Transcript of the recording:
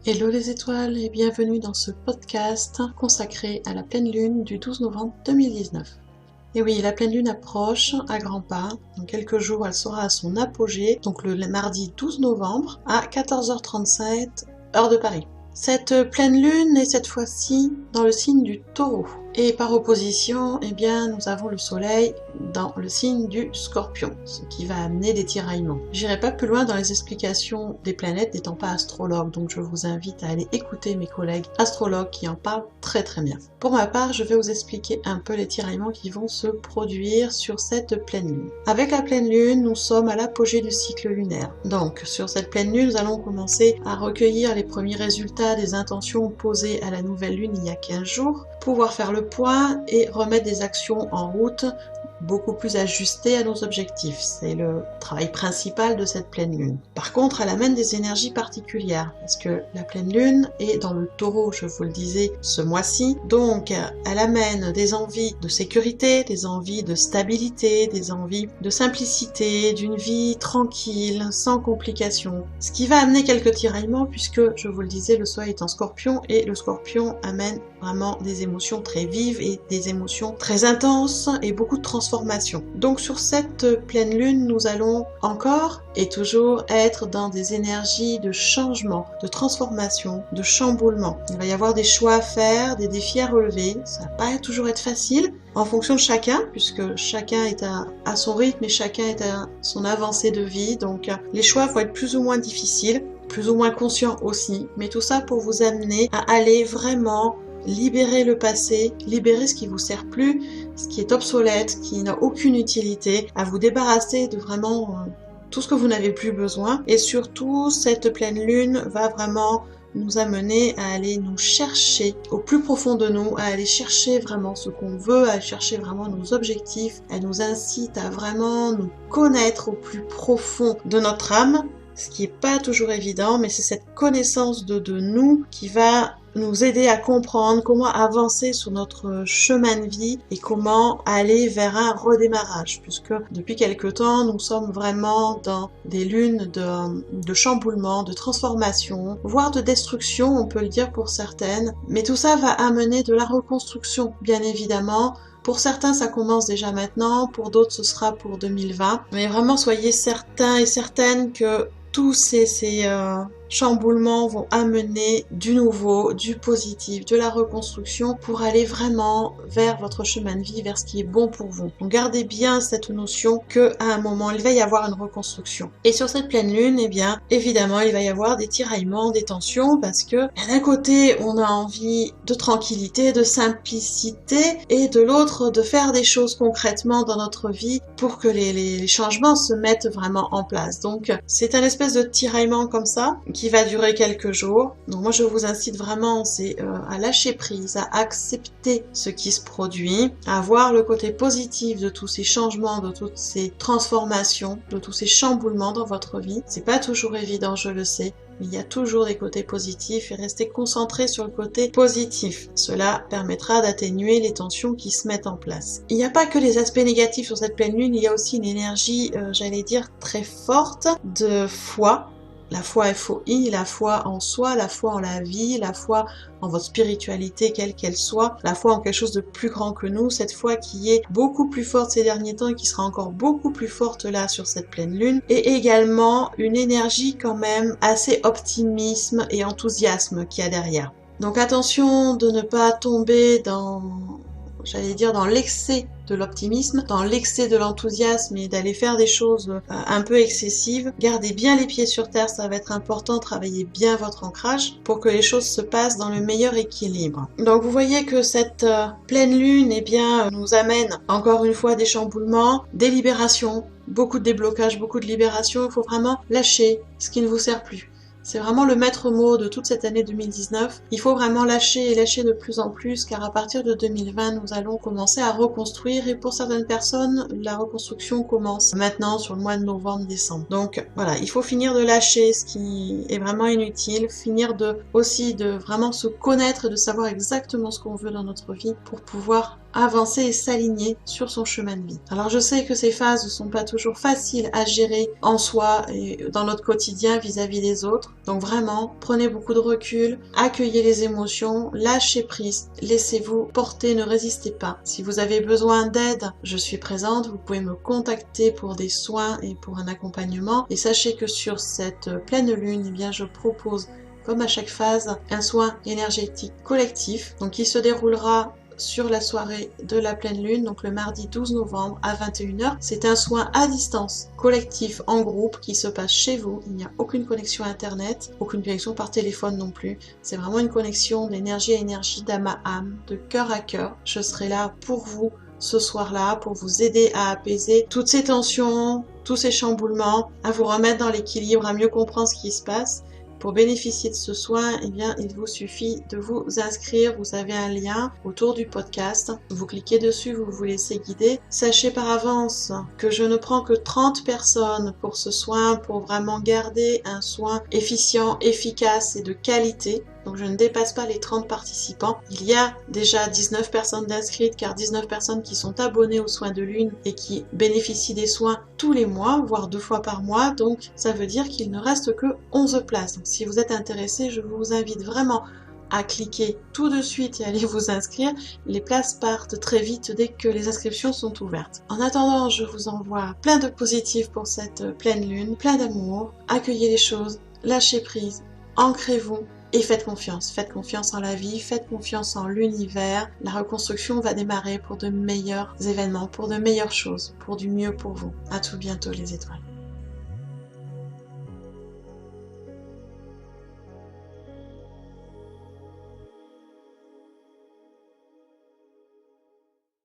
Hello les étoiles et bienvenue dans ce podcast consacré à la pleine lune du 12 novembre 2019. Et oui, la pleine lune approche à grands pas. Dans quelques jours, elle sera à son apogée, donc le mardi 12 novembre à 14h37, heure de Paris. Cette pleine lune est cette fois-ci dans le signe du Taureau. Et par opposition, eh bien, nous avons le soleil dans le signe du Scorpion, ce qui va amener des tiraillements. J'irai pas plus loin dans les explications des planètes n'étant pas astrologue, donc je vous invite à aller écouter mes collègues astrologues qui en parlent très bien. Pour ma part, je vais vous expliquer un peu les tiraillements qui vont se produire sur cette pleine lune. Avec la pleine lune, nous sommes à l'apogée du cycle lunaire. Donc, sur cette pleine lune, nous allons commencer à recueillir les premiers résultats des intentions posées à la nouvelle lune il y a 15 jours, pouvoir faire le point et remettre des actions en route beaucoup plus ajustées à nos objectifs. C'est le travail principal de cette pleine lune. Par contre, elle amène des énergies particulières parce que la pleine lune est dans le Taureau, je vous le disais, ce mois-ci. Donc, elle amène des envies de sécurité, des envies de stabilité, des envies de simplicité, d'une vie tranquille, sans complications. Ce qui va amener quelques tiraillements puisque, je vous le disais, le soleil est en Scorpion et le Scorpion amène vraiment des émotions très vives et des émotions très intenses et beaucoup de transformations. Donc sur cette pleine lune, nous allons encore et toujours être dans des énergies de changement, de transformation, de chamboulement. Il va y avoir des choix à faire, des défis à relever. Ça va pas toujours être facile en fonction de chacun, puisque chacun est à son rythme et chacun est à son avancée de vie. Donc les choix vont être plus ou moins difficiles, plus ou moins conscients aussi, mais tout ça pour vous amener à aller vraiment libérer le passé, libérer ce qui vous sert plus, ce qui est obsolète, qui n'a aucune utilité, à vous débarrasser de vraiment tout ce que vous n'avez plus besoin. Et surtout, cette pleine lune va vraiment nous amener à aller nous chercher au plus profond de nous, à aller chercher vraiment ce qu'on veut, à chercher vraiment nos objectifs. Elle nous incite à vraiment nous connaître au plus profond de notre âme, ce qui n'est pas toujours évident, mais c'est cette connaissance de nous qui va nous aider à comprendre comment avancer sur notre chemin de vie et comment aller vers un redémarrage, puisque depuis quelque temps, nous sommes vraiment dans des lunes de chamboulement, de transformation, voire de destruction, on peut le dire pour certaines, mais tout ça va amener de la reconstruction, bien évidemment. Pour certains, ça commence déjà maintenant, pour d'autres, ce sera pour 2020, mais vraiment, soyez certains et certaines que tous ces chamboulements vont amener du nouveau, du positif, de la reconstruction pour aller vraiment vers votre chemin de vie, vers ce qui est bon pour vous. Donc gardez bien cette notion que à un moment, il va y avoir une reconstruction. Et sur cette pleine lune, eh bien, évidemment, il va y avoir des tiraillements, des tensions, parce que d'un côté, on a envie de tranquillité, de simplicité, et de l'autre, de faire des choses concrètement dans notre vie pour que les changements se mettent vraiment en place. Donc, c'est un espèce de tiraillement comme ça, qui va durer quelques jours. Donc moi je vous incite vraiment à lâcher prise, à accepter ce qui se produit, à voir le côté positif de tous ces changements, de toutes ces transformations, de tous ces chamboulements dans votre vie. C'est pas toujours évident, je le sais, mais il y a toujours des côtés positifs et restez concentré sur le côté positif. Cela permettra d'atténuer les tensions qui se mettent en place. Il n'y a pas que les aspects négatifs sur cette pleine lune, il y a aussi une énergie, j'allais dire, très forte de foi. La foi FOI, la foi en soi, la foi en la vie, la foi en votre spiritualité quelle qu'elle soit, la foi en quelque chose de plus grand que nous, cette foi qui est beaucoup plus forte ces derniers temps et qui sera encore beaucoup plus forte là sur cette pleine lune, et également une énergie quand même assez optimisme et enthousiasme qu'il y a derrière. Donc attention de ne pas tomber dans l'excès de l'optimisme, dans l'excès de l'enthousiasme et d'aller faire des choses un peu excessives. Gardez bien les pieds sur terre, ça va être important, travaillez bien votre ancrage pour que les choses se passent dans le meilleur équilibre. Donc vous voyez que cette pleine lune, eh bien, nous amène encore une fois des chamboulements, des libérations, beaucoup de déblocages, beaucoup de libérations. Il faut vraiment lâcher ce qui ne vous sert plus. C'est vraiment le maître mot de toute cette année 2019. Il faut vraiment lâcher et lâcher de plus en plus, car à partir de 2020, nous allons commencer à reconstruire, et pour certaines personnes, la reconstruction commence maintenant sur le mois de novembre-décembre. Donc voilà, il faut finir de lâcher ce qui est vraiment inutile, finir aussi de vraiment se connaître et de savoir exactement ce qu'on veut dans notre vie pour pouvoir avancer et s'aligner sur son chemin de vie. Alors je sais que ces phases ne sont pas toujours faciles à gérer en soi et dans notre quotidien vis-à-vis des autres. Donc vraiment, prenez beaucoup de recul, accueillez les émotions, lâchez prise, laissez-vous porter, ne résistez pas. Si vous avez besoin d'aide, je suis présente, vous pouvez me contacter pour des soins et pour un accompagnement. Et sachez que sur cette pleine lune, eh bien, je propose, comme à chaque phase, un soin énergétique collectif, donc qui se déroulera sur la soirée de la pleine lune, donc le mardi 12 novembre à 21h. C'est un soin à distance, collectif, en groupe, qui se passe chez vous. Il n'y a aucune connexion internet, aucune connexion par téléphone non plus. C'est vraiment une connexion d'énergie à énergie, d'âme à âme, de cœur à cœur. Je serai là pour vous ce soir-là, pour vous aider à apaiser toutes ces tensions, tous ces chamboulements, à vous remettre dans l'équilibre, à mieux comprendre ce qui se passe. Pour bénéficier de ce soin, eh bien, il vous suffit de vous inscrire. Vous avez un lien autour du podcast. Vous cliquez dessus, vous vous laissez guider. Sachez par avance que je ne prends que 30 personnes pour ce soin, pour vraiment garder un soin efficient, efficace et de qualité. Donc je ne dépasse pas les 30 participants. Il y a déjà 19 personnes d'inscrites, car 19 personnes qui sont abonnées aux soins de lune et qui bénéficient des soins tous les mois, voire 2 fois par mois. Donc ça veut dire qu'il ne reste que 11 places. Donc si vous êtes intéressé, je vous invite vraiment à cliquer tout de suite et aller vous inscrire. Les places partent très vite dès que les inscriptions sont ouvertes. En attendant, je vous envoie plein de positifs pour cette pleine lune, plein d'amour. Accueillez les choses, lâchez prise, ancrez-vous. Et faites confiance en la vie, faites confiance en l'univers. La reconstruction va démarrer pour de meilleurs événements, pour de meilleures choses, pour du mieux pour vous. À tout bientôt les étoiles.